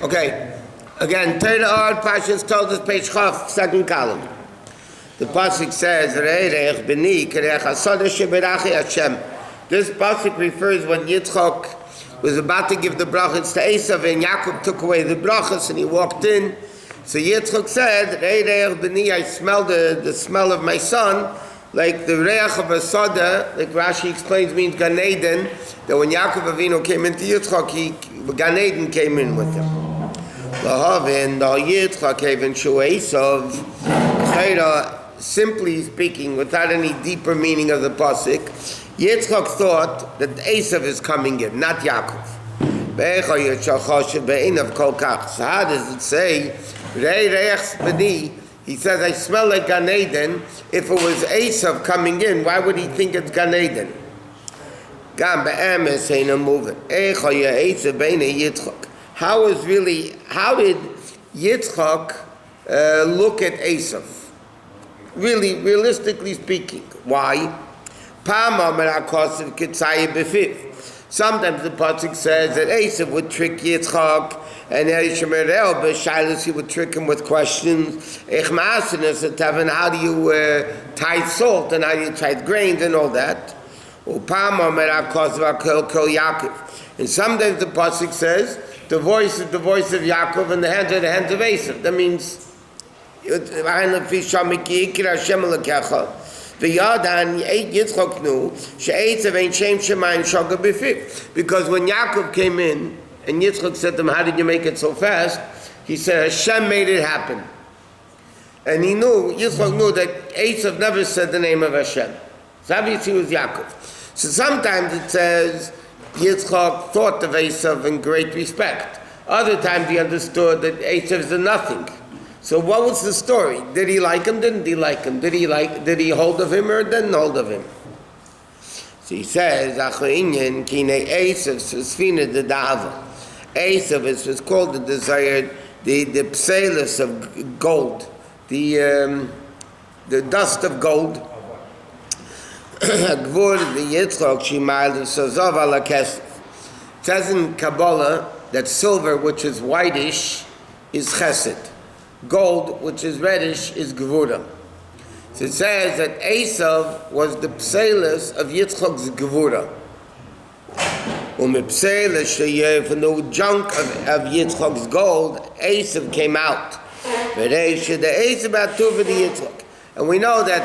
Okay, again, Torah Parsha Toldot page Chaf, second column. The pasuk says, this pasuk refers when Yitzchak was about to give the brachas to Esav, and Yaakov took away the brachas, and he walked in. So Yitzchak said, I smell the smell of my son, like the reach of a soda, like Rashi explains means Gan Eden, that when Yaakov Avinu came into Yitzchak, Gan Eden came in with him. Simply speaking, without any deeper meaning of the pasuk, Yitzchak thought that Esav is coming in, not Yaakov. So how does it say, he says, I smell like Gan Eden? If it was Esav coming in, why would he think it's Gan Eden? How did Yitzchak look at Esav? Really, realistically speaking. Why? Sometimes the pasuk says that Esav would trick Yitzchak, and Chassidus he would trick him with questions. How do you tithe salt, and how do you tithe grains, and all that. And sometimes the pasuk says the voice is the voice of Yaakov, and the hands are the hands of Esav. That means Yitzchak knew because when Yaakov came in and Yitzchak said to him, how did you make it so fast? He said, Hashem made it happen. And Yitzchak knew that Esav never said the name of Hashem. So obviously it was Yaakov. So sometimes it says Yitzchak thought of Esav in great respect. Other times he understood that Esav is a nothing. So what was the story? Did he like him? Didn't he like him? Did he hold of him or didn't hold of him? So he says, Esav is called the desired, the psalus of gold, the dust of gold. It says in Kabbalah that silver, which is whitish, is chesed. Gold, which is reddish, is gevura. So it says that Esav was the psalus of Yitzchak's gevura. From the junk of Yitzchak's gold, Esav came out. And we know that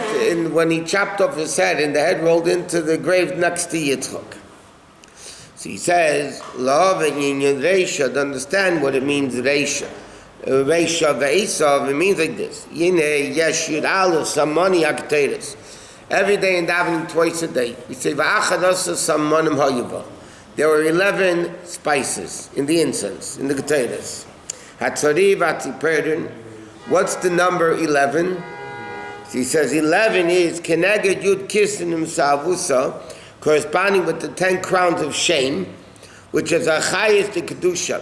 when he chopped off his head, and the head rolled into the grave next to Yitzchak. So he says, love and reisha, to understand what it means, reisha. Reisha ve'esav, it means like this. Yinei yesh yud aleph samani hakteres. Every day in davening, twice a day. We say va'achadasa samanim hayuva. There were 11 spices in the incense, in the keteres. Hatzari v'atziperden. What's the number 11? So he says 11 is keneged yud kisenim sa'avusa, corresponding with the 10 crowns of shame, which is a chayes de kedusha,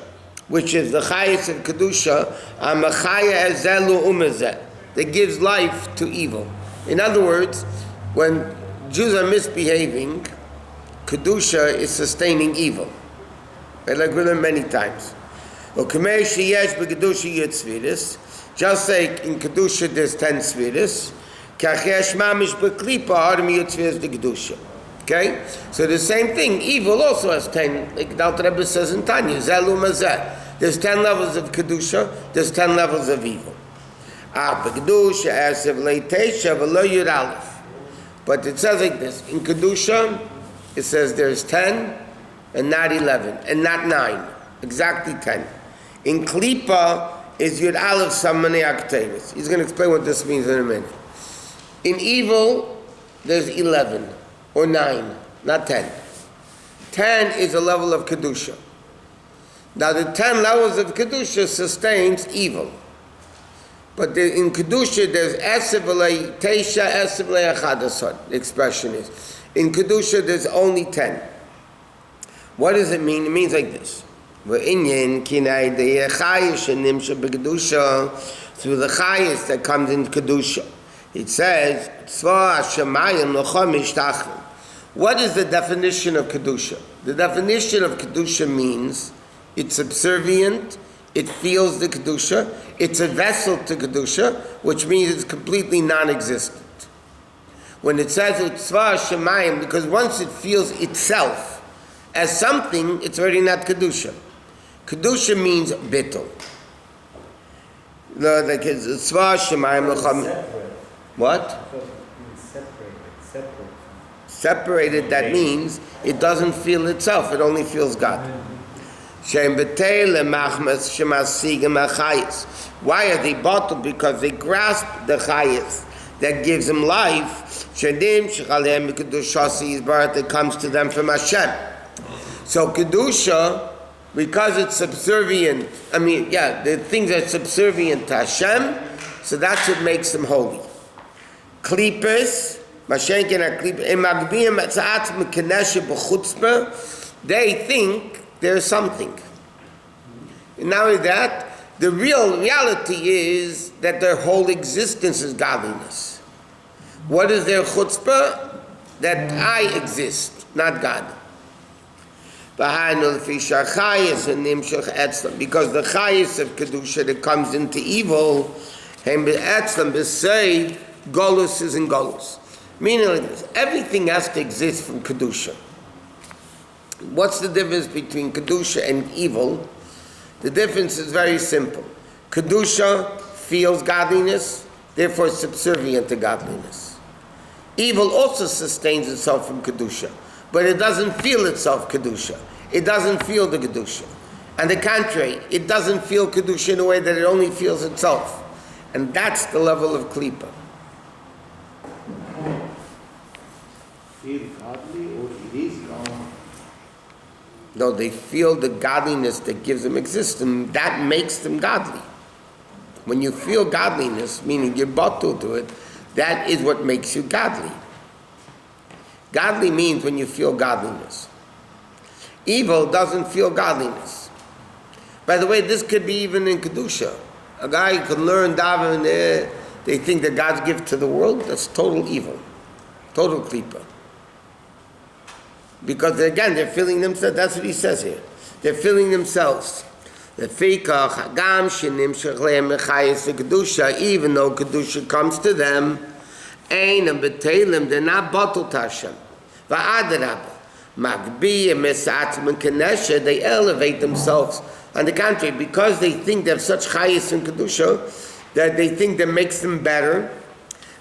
which is the chayes of kedusha, amachaya ezelu umezeh, that gives life to evil. In other words, when Jews are misbehaving, kedusha is sustaining evil. Like we learned many times. Just like in kedusha there's 10 sviris, okay? So the same thing, evil also has 10, like the Alter Rebbe says in Tanya, Zelu Mazeh. There's 10 levels of Kedusha, there's 10 levels of evil. But it says like this, in Kedusha, it says there's 10 and not 11, and not 9, exactly 10. In Klipa is Yud Aleph Samani Aktevis. He's going to explain what this means in a minute. In evil, there's 11. Or 9, not 10. 10 is a level of Kedusha. Now the 10 levels of Kedusha sustains evil. But in Kedusha there's Esev Elei Teisha, Esev Elei Achadasar, the expression is. In Kedusha there's only 10. What does it mean? It means like this. Through the chayes that comes in Kedusha. It says, what is the definition of Kedusha? The definition of Kedusha means it's subservient, It feels the Kedusha. It's a vessel to Kedusha, which means it's completely non-existent. When it says Utzva Shemayim, because once it feels itself as something, it's already not Kedusha. Kedusha means bittul. Like it's Utzva Shemayim. What? Separated, that means it doesn't feel itself, it only feels God. Why are they bottled? Because they grasp the Chayei that gives them life. That comes to them from Hashem. So Kedusha, because it's subservient, the things are subservient to Hashem, so that's what makes them holy. Klipos, they think there's something. And not only that, the real reality is that their whole existence is godliness. What is their chutzpah? That I exist, not God. Because the chayes of Kedusha that comes into evil, Golus is in Golus. Meaning like this, everything has to exist from Kedusha. What's the difference between Kedusha and evil? The difference is very simple. Kedusha feels godliness, therefore it's subservient to godliness. Evil also sustains itself from Kedusha, but it doesn't feel itself Kedusha. It doesn't feel the Kedusha. And the contrary, it doesn't feel Kedusha in a way that it only feels itself. And that's the level of Klipa. Feel godly or it is God? No, they feel the godliness that gives them existence. That makes them godly. When you feel godliness, meaning you're bottled to it, that is what makes you godly. Godly means when you feel godliness. Evil doesn't feel godliness. By the way, this could be even in Kedusha. A guy can learn daven, they think that God's gift to the world, that's total evil. Total klipa. Because again, they're feeling themselves, that's what he says here. They're feeling themselves. Even though Kedusha comes to them, they're not bottled to Hashem. They elevate themselves. On the contrary, because they think they have such Chayei in Kedusha, that they think that makes them better.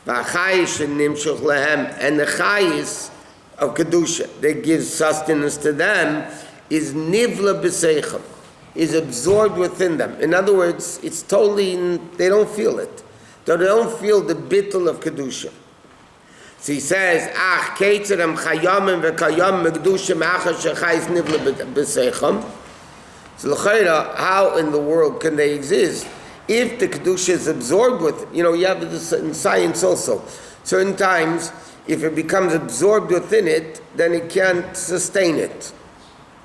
And the Chayei of Kedusha that gives sustenance to them is nivla b'seichem, is absorbed within them. In other words, it's totally, they don't feel it. They don't feel the bittul of Kedusha. So he says, Ach, ketzerem chayamim v'kayam megdusha ma'achar shechayis nivla b'seichem. So l'chayra, how in the world can they exist if the Kedusha is absorbed with, you have this in science also. Certain times, if it becomes absorbed within it, then it can't sustain it.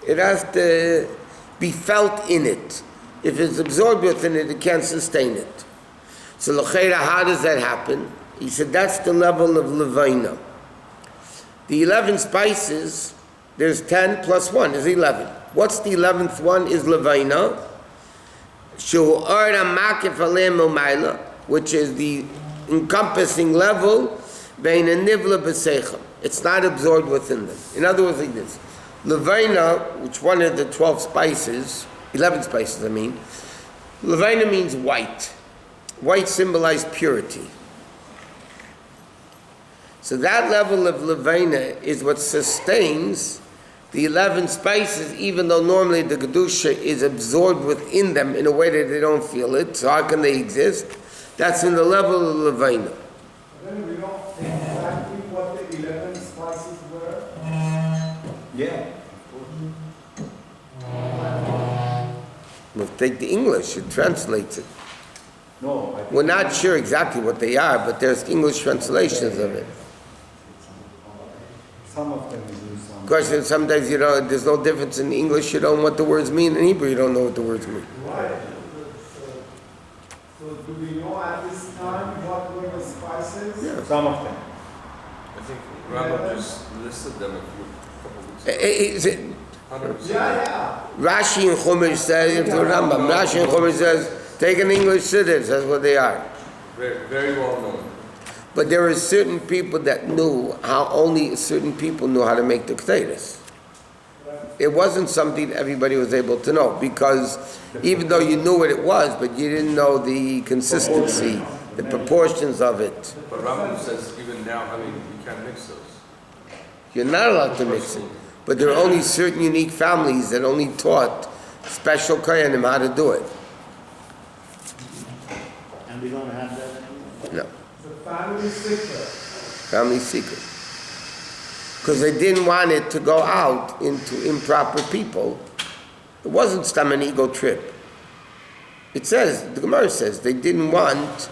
It has to be felt in it. If it's absorbed within it, it can't sustain it. So l'chayra, how does that happen? He said that's the level of Levaina. The 11 spices, there's 10 plus 1 is 11. What's the 11th one is Levaina, which is the encompassing level. It's not absorbed within them. In other words, like this. Levaina, which one of the 12 spices, 11 spices I mean, Levaina means white. White symbolizes purity. So that level of Levaina is what sustains the 11 spices, even though normally the Kedusha is absorbed within them in a way that they don't feel it. So how can they exist? That's in the level of Levaina. Then we don't exactly what the 11 spices were. Yeah. We'll take the English, it translates it. No. We're not sure exactly what they are, but there's English translations of it. Some of them is in some. Of course, sometimes there's no difference in English, you don't know what the words mean. In Hebrew, you don't know what the words mean. Right. So do we know at this time what were the spices? Yeah. Some of them. I think Rabbi just listed them a couple weeks ago. 100%. Yeah. Rashi and Chumash says, into Rambam, Rashi and Chumash says, take an English Chassidus, that's what they are. Very, very well known. But there were certain people that knew how, only certain people knew how to make the Chassidus. It wasn't something everybody was able to know, because even though you knew what it was, but you didn't know the consistency, the proportions of it. But Rabbi says even now, I mean, you can't mix those. You're not allowed to mix it. But there are only certain unique families that only taught special kohanim how to do it. And we don't have that anymore? No. It's a family secret. Family secret. Because they didn't want it to go out into improper people. It wasn't some an ego trip. It says, the Gemara says, they didn't want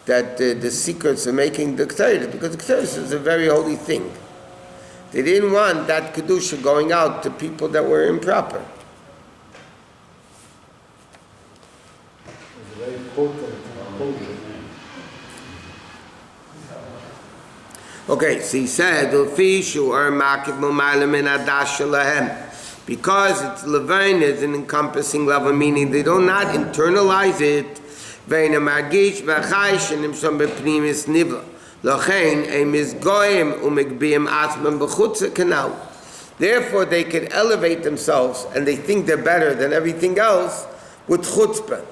that the secrets of making the Chayei, because the Chayei is a very holy thing. They didn't want that Kedusha going out to people that were improper. It's a very potent holy. Okay, so he said, "Ufishu or makiv mumayla min adash shelahem," because it's levain is an encompassing level, meaning they do not internalize it. Veina margish v'chaysh nimsham b'pnimis nivla. Lochein eimiz goyim umegbiim atzman b'chutza kanal. Therefore, they can elevate themselves, and they think they're better than everything else with chutzpah.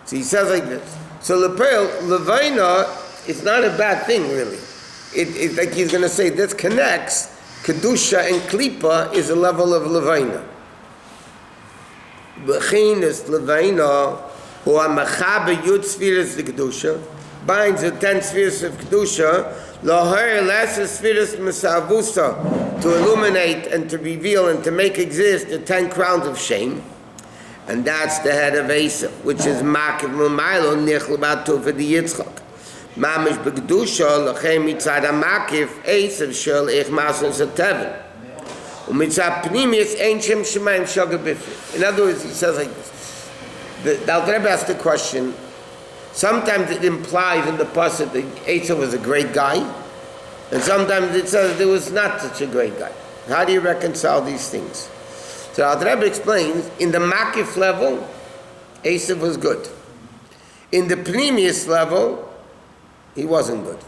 So he says like this. So levaina. It's not a bad thing, really. It's like he's going to say, this connects. Kedusha and Klipa is a level of Levaina. B'chin is Levaina, who are Mechabe Yud Sfiras the Kedusha, binds the 10 spheres of Kedusha, Loher Lesser Sfiras Mesavusa, to illuminate and to reveal and to make exist the 10 crowns of shame. And that's the head of Yosef, which is Makiv Mumaylo Nichl Batu for the Yitzchak. Mamish b'kedusha lachem mitzad ha'makif Yosef shel ich mason sateven u'mitzad pnimius ein shem shemayim shogeg b'fid. In other words, he says like this. The Alter Rebbe asked the question. Sometimes it implies in the Parsha that Yosef was a great guy, and sometimes it says there was not such a great guy. How do you reconcile these things? So Alter Rebbe explains, in the makif level, Yosef was good. In the pnimius level, he wasn't good.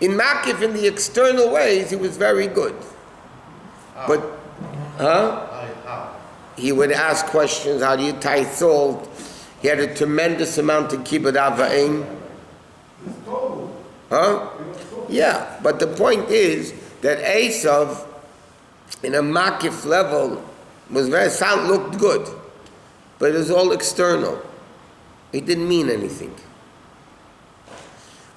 In Makif, in the external ways, he was very good. But, he would ask questions, how do you tie salt? He had a tremendous amount of kibbud ava'im. Yeah, but the point is that Esav, in a Makif level, was looked good. But it was all external. It didn't mean anything.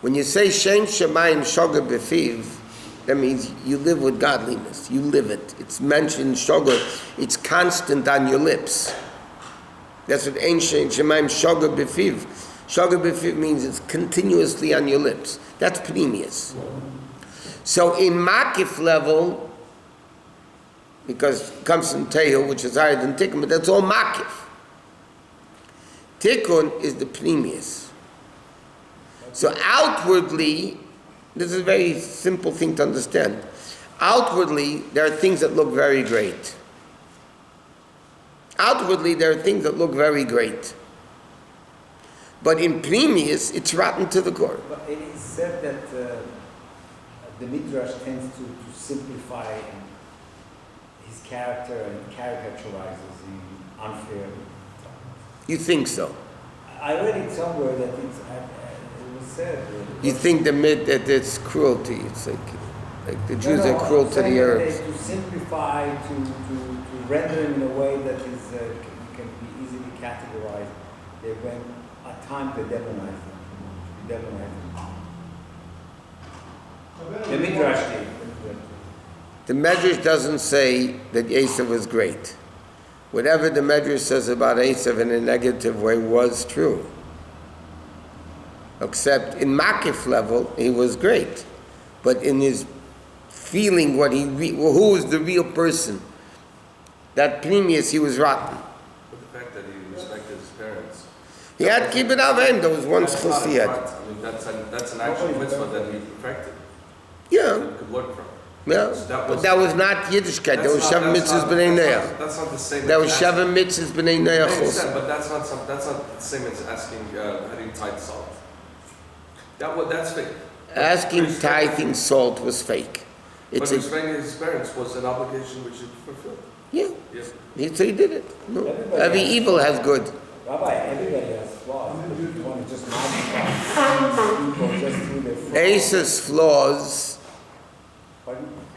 When you say Shem Shemayim Shogeg B'fiv, that means you live with godliness. You live it. It's mentioned Shogeg. It's constant on your lips. That's what Ein Shem Shemayim Shogeg B'fiv. Shogeg B'fiv means it's continuously on your lips. That's Pnimius. So in Makif level, because it comes from Tehu, which is higher than Tikkun, but that's all Makif. Tikkun is the Pnimius. So outwardly, this is a very simple thing to understand. Outwardly, there are things that look very great. Outwardly, there are things that look very great. But in Pnimius, it's rotten to the core. But it is said that the Midrash tends to simplify his character and caricaturizes him unfairly. You think so? I read it somewhere that it was said. You think that it's cruelty? It's like the Jews are cruel to the earth. To simplify, to render him in a way that is can be easily categorized. They went at times to demonize them. The Midrash did. The Medrash doesn't say that Yosef was great. Whatever the Medrash says about Yosef in a negative way was true. Except in Makif level, he was great. But in his feeling who was the real person, that Pnimius, he was rotten. But the fact that he respected his parents. He had kibbud avayim. There was one schus he had. I mean, that's an actual mitzvah that he perfected. Yeah. That he could learn from. Yeah, but that was not Yiddishkeit. That was Sheva Mitzvahs B'nai Noach. That's not the same. That was Sheva Mitzvahs B'nai I Noach understand, also. but that's not the same as asking how do you tithe salt. That's fake. Asking tithing salt was fake. But It's respecting his parents was an obligation which he fulfilled. yeah. Yeah. So he did it. No. Everybody Every has evil has good. Rabbi, everybody has flaws. But you want to just magnify people just through their flaws.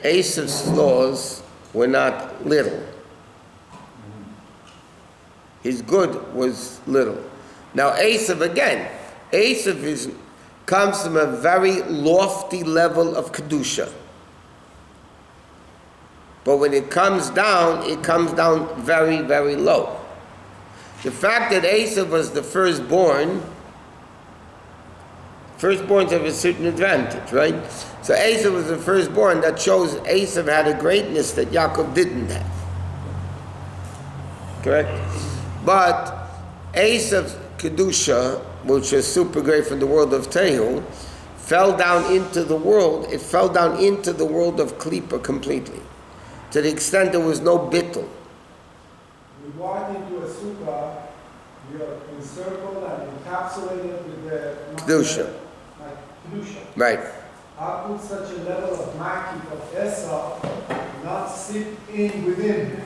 Esav's flaws were not little. His good was little. Now Esav comes from a very lofty level of kedusha. But when it comes down very, very low. The fact that Esav was the firstborns have a certain advantage, right? So Esav was the firstborn. That shows Esav had a greatness that Yaakov didn't have. Correct? But Esav's kedusha, which is super great from the world of Tehu, fell down into the world. It fell down into the world of Klippa completely, to the extent there was no bittul. We walk into a sukkah, we are encircled and encapsulated with the Kedusha. Kedusha. Right. How could such a level of makif of Esau not sit in within?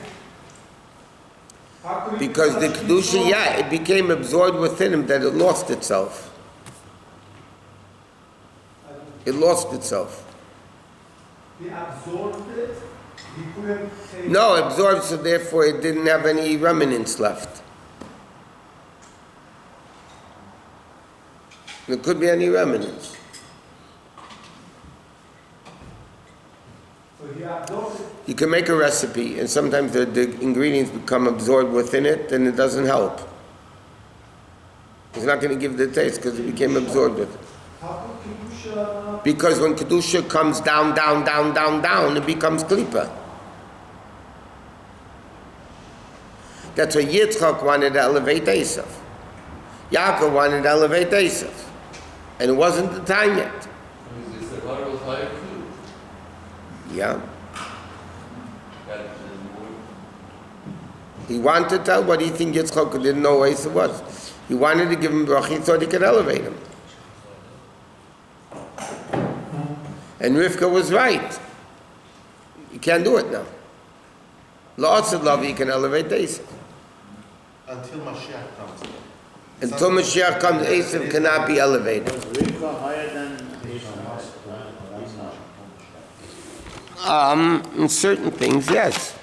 How could it be Because the such kedusha, control? it became absorbed within him that it lost itself. It lost itself. He absorbed it. He couldn't take No, absorbed, so therefore it didn't have any remnants left. There could be any remnants. So he absorbed it. You can make a recipe, and sometimes the ingredients become absorbed within it, and it doesn't help. It's not going to give the taste because it became absorbed with it. How could Kedusha not? Because when kedusha comes down, it becomes klipa. That's why Yitzchak wanted to elevate Esav. Yaakov wanted to elevate Esav. And it wasn't the time yet. Is the water was higher too? Yeah. That is more. He wanted to tell, what do you think Yitzchak didn't know who Esav was? He wanted to give him bracha, he thought he could elevate him. And Rivka was right. You can't do it now. Lots of love, you can elevate Esav. Until Mashiach comes. Until Mashiach comes, Esav cannot be elevated. Was Rivka higher than Esau? In certain things, yes.